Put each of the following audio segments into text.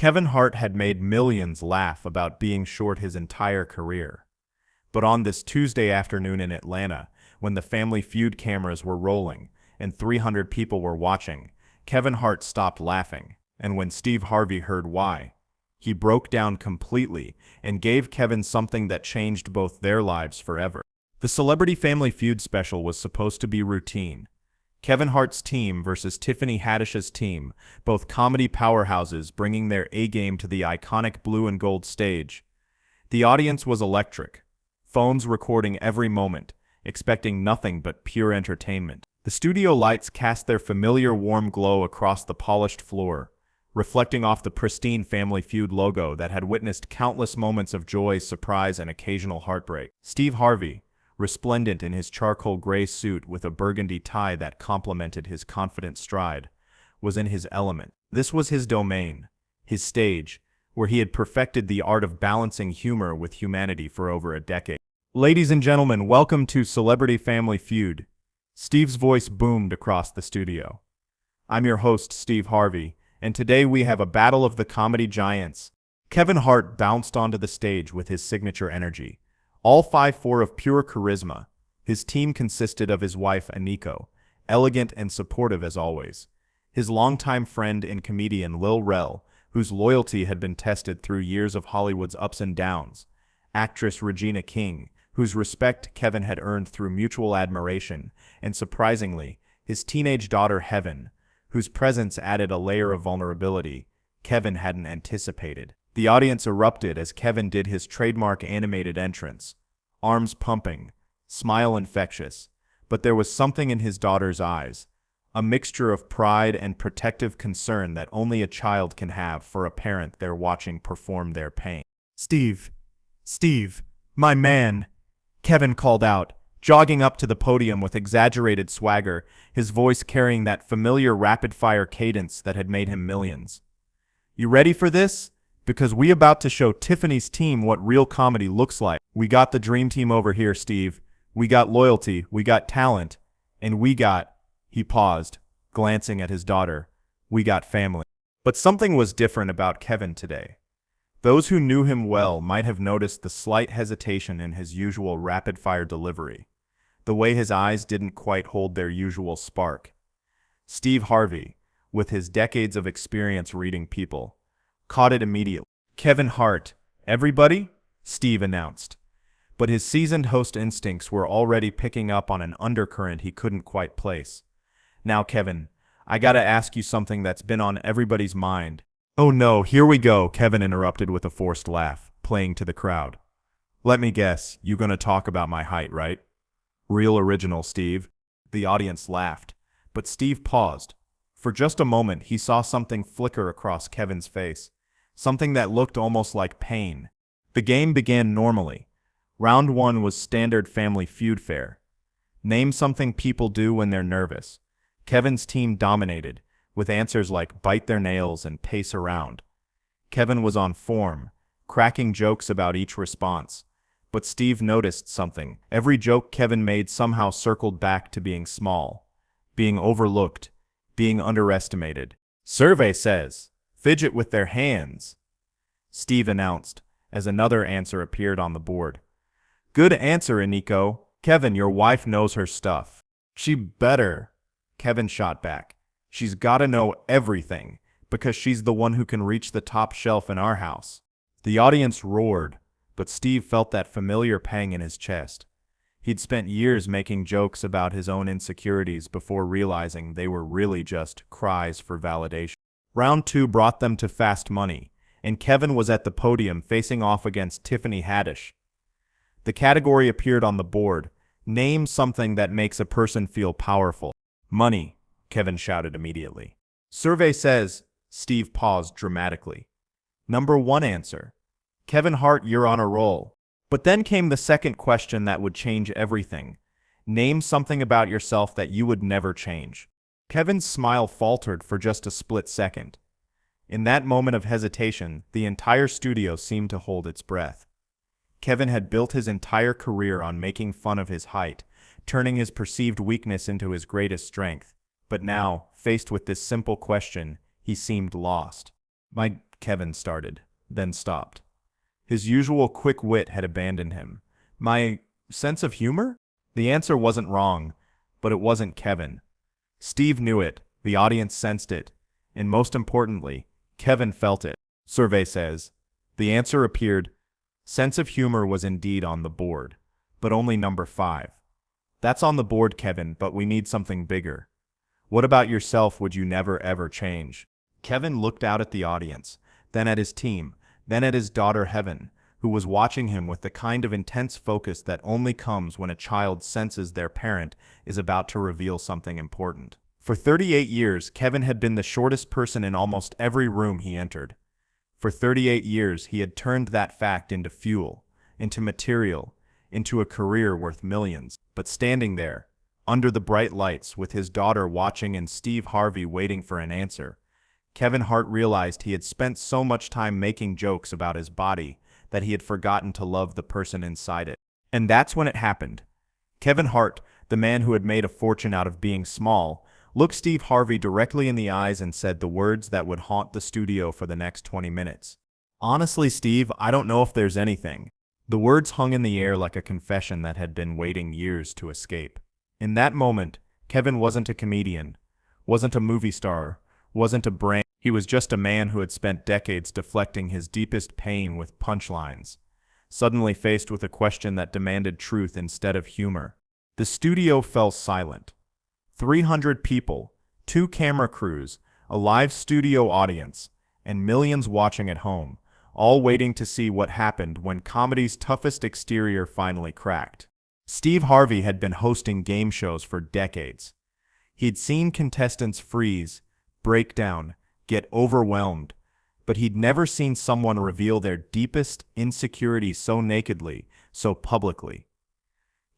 Kevin Hart had made millions laugh about being short his entire career. But on this Tuesday afternoon in Atlanta, when the Family Feud cameras were rolling and 300 people were watching, Kevin Hart stopped laughing, and when Steve Harvey heard why, he broke down completely and gave Kevin something that changed both their lives forever. The Celebrity Family Feud special was supposed to be routine. Kevin Hart's team versus Tiffany Haddish's team, both comedy powerhouses bringing their A-game to the iconic blue and gold stage. The audience was electric, phones recording every moment, expecting nothing but pure entertainment. The studio lights cast their familiar warm glow across the polished floor, reflecting off the pristine Family Feud logo that had witnessed countless moments of joy, surprise, and occasional heartbreak. Steve Harvey, resplendent in his charcoal gray suit with a burgundy tie that complemented his confident stride, was in his element. This was his domain, his stage, where he had perfected the art of balancing humor with humanity for over a decade. Ladies and gentlemen, welcome to Celebrity Family Feud. Steve's voice boomed across the studio. I'm your host, Steve Harvey, and today we have a battle of the comedy giants. Kevin Hart bounced onto the stage with his signature energy, all 5'4" of pure charisma. His team consisted of his wife, Aniko, elegant and supportive as always, his longtime friend and comedian Lil Rel, whose loyalty had been tested through years of Hollywood's ups and downs, actress Regina King, whose respect Kevin had earned through mutual admiration, and surprisingly, his teenage daughter Heaven, whose presence added a layer of vulnerability Kevin hadn't anticipated. The audience erupted as Kevin did his trademark animated entrance, arms pumping, smile infectious, but there was something in his daughter's eyes, a mixture of pride and protective concern that only a child can have for a parent they're watching perform their pain. Steve, my man, Kevin called out, jogging up to the podium with exaggerated swagger, his voice carrying that familiar rapid-fire cadence that had made him millions. You ready for this? Because we about to show Tiffany's team what real comedy looks like. We got the dream team over here, Steve. We got loyalty, we got talent, and we got, he paused, glancing at his daughter, we got family. But something was different about Kevin today. Those who knew him well might have noticed the slight hesitation in his usual rapid-fire delivery, the way his eyes didn't quite hold their usual spark. Steve Harvey, with his decades of experience reading people, caught it immediately. Kevin Hart, everybody? Steve announced. But his seasoned host instincts were already picking up on an undercurrent he couldn't quite place. Now, Kevin, I gotta ask you something that's been on everybody's mind. Oh no, here we go, Kevin interrupted with a forced laugh, playing to the crowd. Let me guess, you gonna talk about my height, right? Real original, Steve. The audience laughed, but Steve paused. For just a moment, he saw something flicker across Kevin's face, something that looked almost like pain. The game began normally. Round 1 was standard Family Feud fare. Name something people do when they're nervous. Kevin's team dominated, with answers like bite their nails and pace around. Kevin was on form, cracking jokes about each response. But Steve noticed something. Every joke Kevin made somehow circled back to being small, being overlooked, being underestimated. Survey says, fidget with their hands, Steve announced, as another answer appeared on the board. Good answer, Aniko. Kevin, your wife knows her stuff. She better, Kevin shot back. She's gotta know everything, because she's the one who can reach the top shelf in our house. The audience roared, but Steve felt that familiar pang in his chest. He'd spent years making jokes about his own insecurities before realizing they were really just cries for validation. Round 2 brought them to fast money, and Kevin was at the podium facing off against Tiffany Haddish. The category appeared on the board. Name something that makes a person feel powerful. Money, Kevin shouted immediately. Survey says, Steve paused dramatically. Number 1 answer. Kevin Hart, you're on a roll. But then came the second question that would change everything. Name something about yourself that you would never change. Kevin's smile faltered for just a split second. In that moment of hesitation, the entire studio seemed to hold its breath. Kevin had built his entire career on making fun of his height, turning his perceived weakness into his greatest strength. But now, faced with this simple question, he seemed lost. My Kevin started, then stopped. His usual quick wit had abandoned him. My sense of humor? The answer wasn't wrong, but it wasn't Kevin. Steve knew it, the audience sensed it, and most importantly, Kevin felt it. Survey says. The answer appeared. Sense of humor was indeed on the board, but only number 5. That's on the board, Kevin, but we need something bigger. What about yourself would you never ever change? Kevin looked out at the audience, then at his team, then at his daughter Heaven, who was watching him with the kind of intense focus that only comes when a child senses their parent is about to reveal something important. For 38 years, Kevin had been the shortest person in almost every room he entered. For 38 years, he had turned that fact into fuel, into material, into a career worth millions. But standing there, under the bright lights, with his daughter watching and Steve Harvey waiting for an answer, Kevin Hart realized he had spent so much time making jokes about his body that he had forgotten to love the person inside it. And that's when it happened. Kevin Hart, the man who had made a fortune out of being small, looked Steve Harvey directly in the eyes and said the words that would haunt the studio for the next 20 minutes. Honestly, Steve, I don't know if there's anything. The words hung in the air like a confession that had been waiting years to escape. In that moment, Kevin wasn't a comedian, wasn't a movie star, wasn't a brain. He was just a man who had spent decades deflecting his deepest pain with punchlines, suddenly faced with a question that demanded truth instead of humor. The studio fell silent. 300 people, 2 camera crews, a live studio audience, and millions watching at home, all waiting to see what happened when comedy's toughest exterior finally cracked. Steve Harvey had been hosting game shows for decades. He'd seen contestants freeze, break down, get overwhelmed, but he'd never seen someone reveal their deepest insecurities so nakedly, so publicly.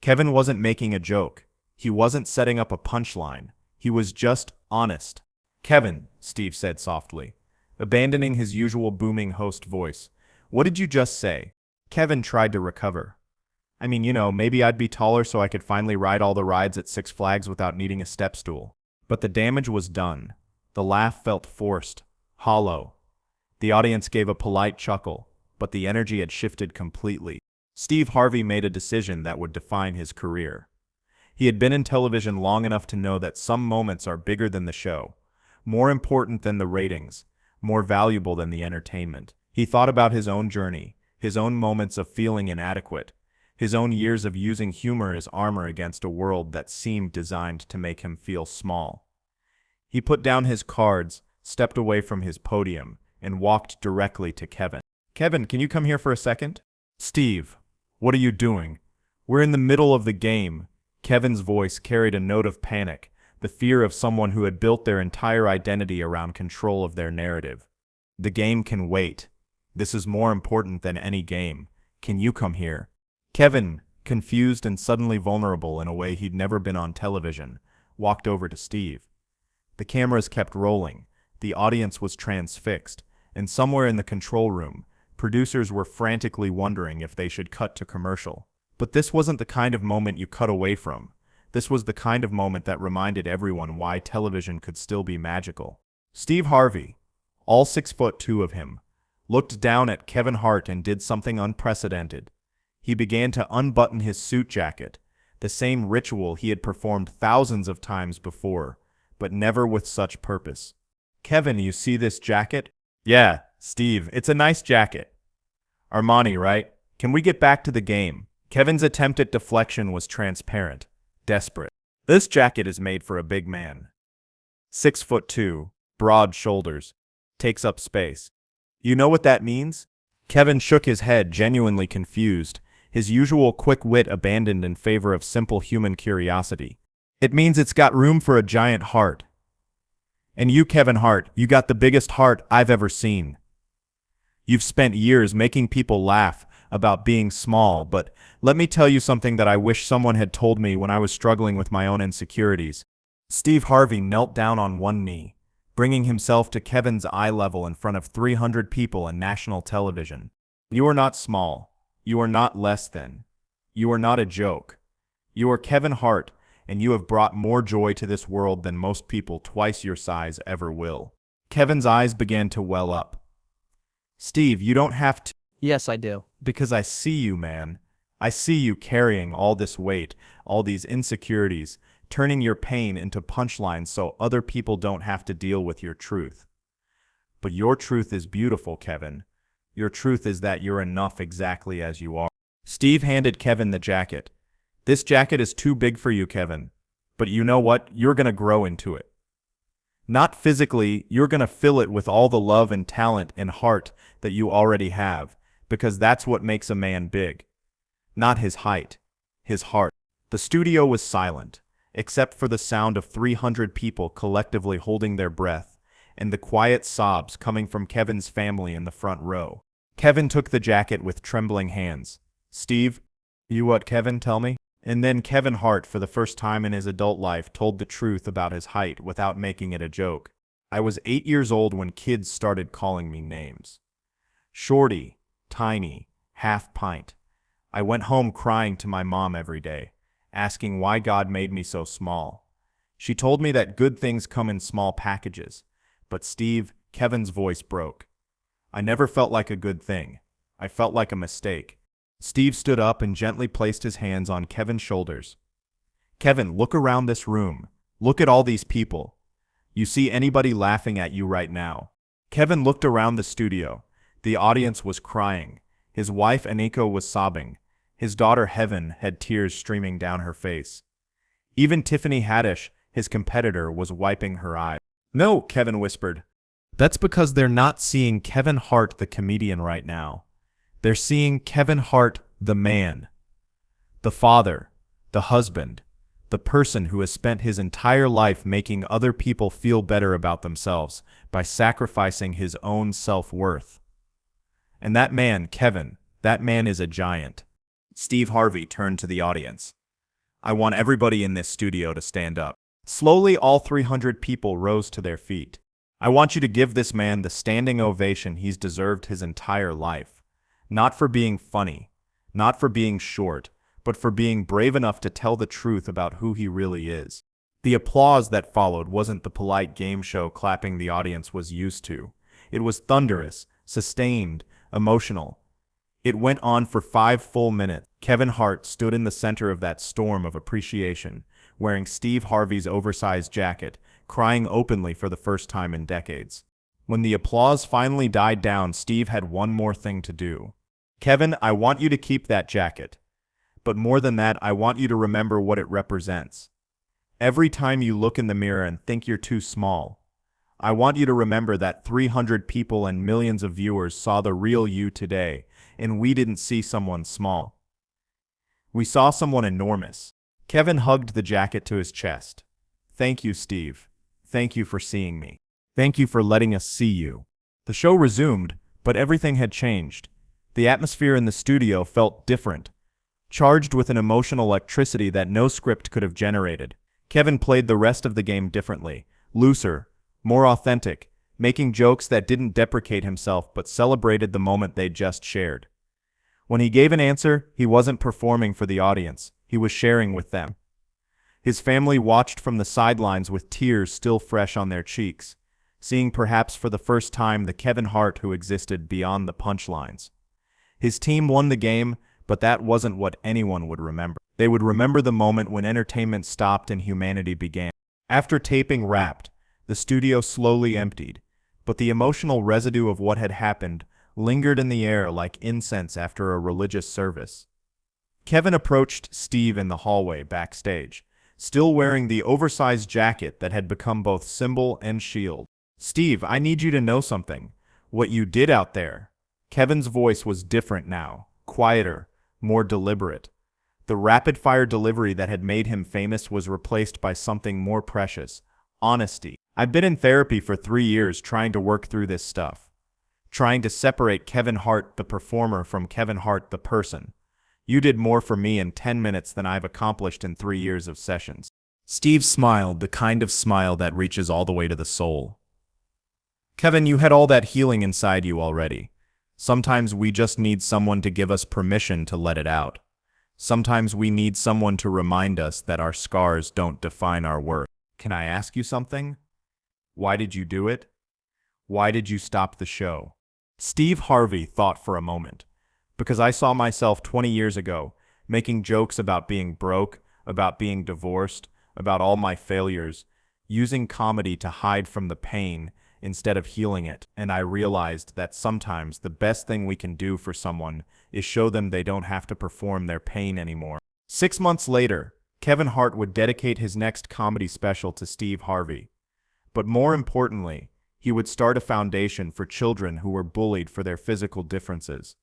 Kevin wasn't making a joke. He wasn't setting up a punchline. He was just honest. Kevin, Steve said softly, abandoning his usual booming host voice. What did you just say? Kevin tried to recover. I mean, maybe I'd be taller so I could finally ride all the rides at Six Flags without needing a step stool. But the damage was done. The laugh felt forced, hollow. The audience gave a polite chuckle, but the energy had shifted completely. Steve Harvey made a decision that would define his career. He had been in television long enough to know that some moments are bigger than the show, more important than the ratings, more valuable than the entertainment. He thought about his own journey, his own moments of feeling inadequate, his own years of using humor as armor against a world that seemed designed to make him feel small. He put down his cards, stepped away from his podium, and walked directly to Kevin. Kevin, can you come here for a second? Steve, what are you doing? We're in the middle of the game. Kevin's voice carried a note of panic, the fear of someone who had built their entire identity around control of their narrative. The game can wait. This is more important than any game. Can you come here? Kevin, confused and suddenly vulnerable in a way he'd never been on television, walked over to Steve. The cameras kept rolling, the audience was transfixed, and somewhere in the control room, producers were frantically wondering if they should cut to commercial. But this wasn't the kind of moment you cut away from. This was the kind of moment that reminded everyone why television could still be magical. Steve Harvey, all 6'2" of him, looked down at Kevin Hart and did something unprecedented. He began to unbutton his suit jacket, the same ritual he had performed thousands of times before, but never with such purpose. Kevin, you see this jacket? Yeah, Steve, it's a nice jacket. Armani, right? Can we get back to the game? Kevin's attempt at deflection was transparent, desperate. This jacket is made for a big man. 6'2", broad shoulders, takes up space. You know what that means? Kevin shook his head, genuinely confused, his usual quick wit abandoned in favor of simple human curiosity. It means it's got room for a giant heart. And you, Kevin Hart, you got the biggest heart I've ever seen. You've spent years making people laugh about being small, but let me tell you something that I wish someone had told me when I was struggling with my own insecurities. Steve Harvey knelt down on one knee, bringing himself to Kevin's eye level in front of 300 people on national television. You are not small. You are not less than. You are not a joke. You are Kevin Hart, and you have brought more joy to this world than most people twice your size ever will. Kevin's eyes began to well up. Steve, you don't have to, Yes, I do. because I see you, man. I see you carrying all this weight, all these insecurities, turning your pain into punchlines so other people don't have to deal with your truth. But your truth is beautiful, Kevin. Your truth is that you're enough exactly as you are. Steve handed Kevin the jacket. This jacket is too big for you, Kevin. But you know what? You're gonna grow into it. Not physically, you're gonna fill it with all the love and talent and heart that you already have, because that's what makes a man big. Not his height, his heart. The studio was silent, except for the sound of 300 people collectively holding their breath, and the quiet sobs coming from Kevin's family in the front row. Kevin took the jacket with trembling hands. Steve, you what, Kevin, tell me? And then Kevin Hart, for the first time in his adult life, told the truth about his height without making it a joke. I was 8 years old when kids started calling me names. Shorty, tiny, half pint. I went home crying to my mom every day, asking why God made me so small. She told me that good things come in small packages. But Steve, Kevin's voice broke. I never felt like a good thing. I felt like a mistake. Steve stood up and gently placed his hands on Kevin's shoulders. Kevin, look around this room. Look at all these people. You see anybody laughing at you right now? Kevin looked around the studio. The audience was crying. His wife Aniko was sobbing. His daughter Heaven had tears streaming down her face. Even Tiffany Haddish, his competitor, was wiping her eyes. No, Kevin whispered. That's because they're not seeing Kevin Hart the comedian right now. They're seeing Kevin Hart the man, the father, the husband, the person who has spent his entire life making other people feel better about themselves by sacrificing his own self-worth. And that man, Kevin, that man is a giant. Steve Harvey turned to the audience. I want everybody in this studio to stand up. Slowly, all 300 people rose to their feet. I want you to give this man the standing ovation he's deserved his entire life. Not for being funny, not for being short, but for being brave enough to tell the truth about who he really is. The applause that followed wasn't the polite game show clapping the audience was used to. It was thunderous, sustained, emotional. It went on for 5 full minutes. Kevin Hart stood in the center of that storm of appreciation, wearing Steve Harvey's oversized jacket, crying openly for the first time in decades. When the applause finally died down, Steve had one more thing to do. Kevin, I want you to keep that jacket. But more than that, I want you to remember what it represents. Every time you look in the mirror and think you're too small, I want you to remember that 300 people and millions of viewers saw the real you today, and we didn't see someone small. We saw someone enormous. Kevin hugged the jacket to his chest. Thank you, Steve. Thank you for seeing me. Thank you for letting us see you. The show resumed, but everything had changed. The atmosphere in the studio felt different, charged with an emotional electricity that no script could have generated. Kevin played the rest of the game differently, looser, more authentic, making jokes that didn't deprecate himself but celebrated the moment they'd just shared. When he gave an answer, he wasn't performing for the audience, he was sharing with them. His family watched from the sidelines with tears still fresh on their cheeks, seeing perhaps for the first time the Kevin Hart who existed beyond the punchlines. His team won the game, but that wasn't what anyone would remember. They would remember the moment when entertainment stopped and humanity began. After taping wrapped, the studio slowly emptied, but the emotional residue of what had happened lingered in the air like incense after a religious service. Kevin approached Steve in the hallway backstage, still wearing the oversized jacket that had become both symbol and shield. Steve, I need you to know something. What you did out there. Kevin's voice was different now, quieter, more deliberate. The rapid-fire delivery that had made him famous was replaced by something more precious, honesty. I've been in therapy for 3 years trying to work through this stuff. Trying to separate Kevin Hart, the performer, from Kevin Hart, the person. You did more for me in 10 minutes than I've accomplished in 3 years of sessions. Steve smiled, the kind of smile that reaches all the way to the soul. Kevin, you had all that healing inside you already. Sometimes we just need someone to give us permission to let it out. Sometimes we need someone to remind us that our scars don't define our worth. Can I ask you something? Why did you do it? Why did you stop the show? Steve Harvey thought for a moment. Because I saw myself 20 years ago, making jokes about being broke, about being divorced, about all my failures, using comedy to hide from the pain instead of healing it, and I realized that sometimes the best thing we can do for someone is show them they don't have to perform their pain anymore. 6 months later, Kevin Hart would dedicate his next comedy special to Steve Harvey. But more importantly, he would start a foundation for children who were bullied for their physical differences.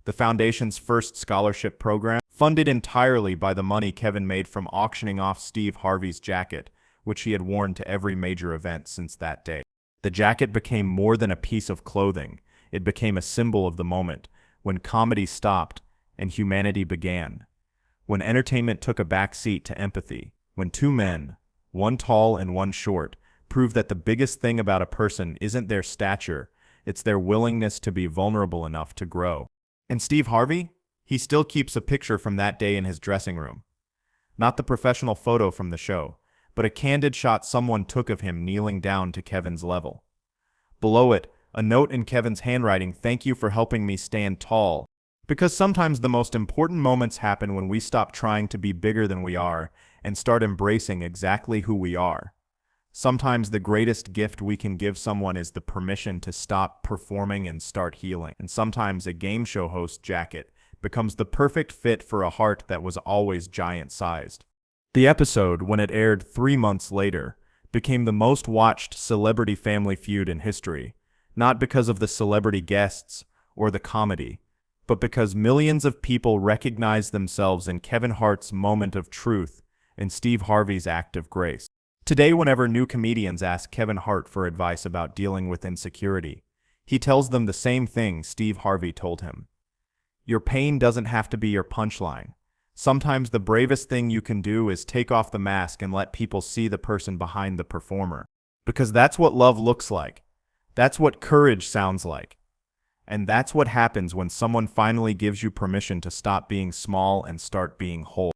The foundation's first scholarship program, funded entirely by the money Kevin made from auctioning off Steve Harvey's jacket, which he had worn to every major event since that day. The jacket became more than a piece of clothing. It became a symbol of the moment, when comedy stopped and humanity began. When entertainment took a back seat to empathy. When two men, one tall and one short, proved that the biggest thing about a person isn't their stature, it's their willingness to be vulnerable enough to grow. And Steve Harvey? He still keeps a picture from that day in his dressing room. Not the professional photo from the show, but a candid shot someone took of him kneeling down to Kevin's level. Below it, a note in Kevin's handwriting: "Thank you for helping me stand tall." Because sometimes the most important moments happen when we stop trying to be bigger than we are and start embracing exactly who we are. Sometimes the greatest gift we can give someone is the permission to stop performing and start healing. And sometimes a game show host jacket becomes the perfect fit for a heart that was always giant-sized. The episode, when it aired 3 months later, became the most watched Celebrity Family Feud in history, not because of the celebrity guests or the comedy, but because millions of people recognized themselves in Kevin Hart's moment of truth and Steve Harvey's act of grace. Today, whenever new comedians ask Kevin Hart for advice about dealing with insecurity, he tells them the same thing Steve Harvey told him. Your pain doesn't have to be your punchline. Sometimes the bravest thing you can do is take off the mask and let people see the person behind the performer. Because that's what love looks like. That's what courage sounds like. And that's what happens when someone finally gives you permission to stop being small and start being whole.